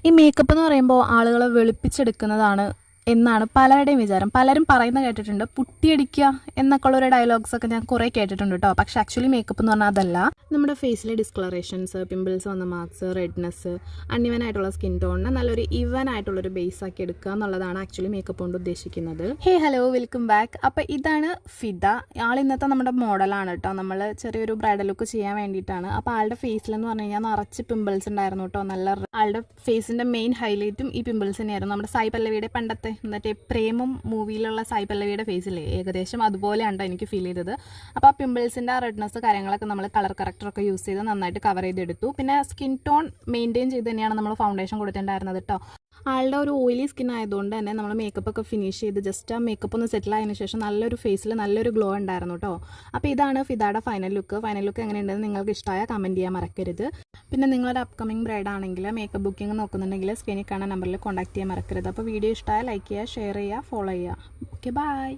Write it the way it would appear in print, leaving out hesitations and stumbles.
ഈ മേക്കപ്പ് എന്ന് പറയുമ്പോൾ ആളുകളെ വെളുപ്പിച്ചെടുക്കുന്നതാണ് എന്നാണ് പലരുടെയും വിചാരം. പലരും പറയുന്ന കേട്ടിട്ടുണ്ട്, പുട്ടിയടിക്കുക എന്നൊക്കെ ഉള്ളൊരു ഡയലോഗ്സൊക്കെ ഞാൻ കുറേ കേട്ടിട്ടുണ്ട് കേട്ടോ. പക്ഷേ ആക്ച്വലി മേക്കപ്പ് എന്ന് പറഞ്ഞാൽ അതല്ല. നമ്മുടെ ഫേസിലെ ഡിസ്കളറേഷൻസ്, പിമ്പിൾസ് വന്ന മാർക്സ്, റെഡ്നെസ്, അൺഇവൻ ആയിട്ടുള്ള സ്കിൻ ടോണിനെ നല്ലൊരു ഈവൻ ആയിട്ടുള്ളൊരു ബേസ് ആക്കി എടുക്കുക എന്നുള്ളതാണ് ആക്ച്വലി മേക്കപ്പ് കൊണ്ട് ഉദ്ദേശിക്കുന്നത്. ഹേ ഹലോ, വെൽക്കം ബാക്ക്. അപ്പോൾ ഇതാണ് ഫിദ. ആൾ ഇന്നത്തെ നമ്മുടെ മോഡലാണ് കേട്ടോ. നമ്മൾ ചെറിയൊരു ബ്രൈഡൽ ലുക്ക് ചെയ്യാൻ വേണ്ടിയിട്ടാണ്. അപ്പോൾ ആളുടെ ഫേസിലെന്ന് പറഞ്ഞു കഴിഞ്ഞാൽ നിറച്ച് പിമ്പിൾസ് ഉണ്ടായിരുന്നു കേട്ടോ. നല്ല ആളുടെ ഫേസിൻ്റെ മെയിൻ ഹൈലൈറ്റും ഈ പിമ്പിൾസ് തന്നെയായിരുന്നു. നമ്മുടെ സായി പല്ലവിയുടെ പണ്ടത്തെ എന്നിട്ട് പ്രേമം മൂവിയിലുള്ള സായി പല്ലവിയുടെ ഫേസില്ലേ, ഏകദേശം അതുപോലെയാണ് എനിക്ക് ഫീൽ ചെയ്തത്. അപ്പോൾ ആ പിമ്പിൾസിൻ്റെ റെഡ്നെസ് കാര്യങ്ങളൊക്കെ നമ്മൾ കളർ കറക്റ്ററൊക്കെ യൂസ് ചെയ്ത് നന്നായിട്ട് കവർ ചെയ്തെടുത്തു. പിന്നെ സ്കിൻ ടോൺ മെയിൻറ്റെയിൻ ചെയ്ത് തന്നെയാണ് നമ്മൾ ഫൗണ്ടേഷൻ കൊടുത്തിട്ടുണ്ടായിരുന്നത് കേട്ടോ. ആളുടെ ഒരു ഓയിലി സ്കിൻ ആയതുകൊണ്ട് തന്നെ നമ്മൾ മേക്കപ്പ് ഒക്കെ ഫിനിഷ് ചെയ്ത് ജസ്റ്റ് ആ മേക്കപ്പ് ഒന്ന് സെറ്റിൽ ആയതിനു ശേഷം നല്ലൊരു ഫേസിൽ നല്ലൊരു ഗ്ലോ ഉണ്ടായിരുന്നു കേട്ടോ. അപ്പോൾ ഇതാണ് ഫിദയുടെ ഫൈനൽ ലുക്ക്. ഫൈനൽ ലുക്ക് എങ്ങനെയുണ്ടെന്ന് നിങ്ങൾക്ക് ഇഷ്ടമായ കമൻറ്റ് ചെയ്യാൻ മറക്കരുത്. പിന്നെ നിങ്ങളൊരു അപ്കമിങ് ബ്രൈഡ് ആണെങ്കിൽ മേക്കപ്പ് ബുക്കിംഗ് നോക്കുന്നുണ്ടെങ്കിൽ സ്ക്രീനിൽ കാണുന്ന നമ്പറിൽ കോൺടാക്ട് ചെയ്യാൻ മറക്കരുത്. അപ്പോൾ വീഡിയോ ഇഷ്ടമായ ലൈക്ക് ചെയ്യുക, ഷെയർ ചെയ്യുക, ഫോളോ ചെയ്യുക. Okay, by.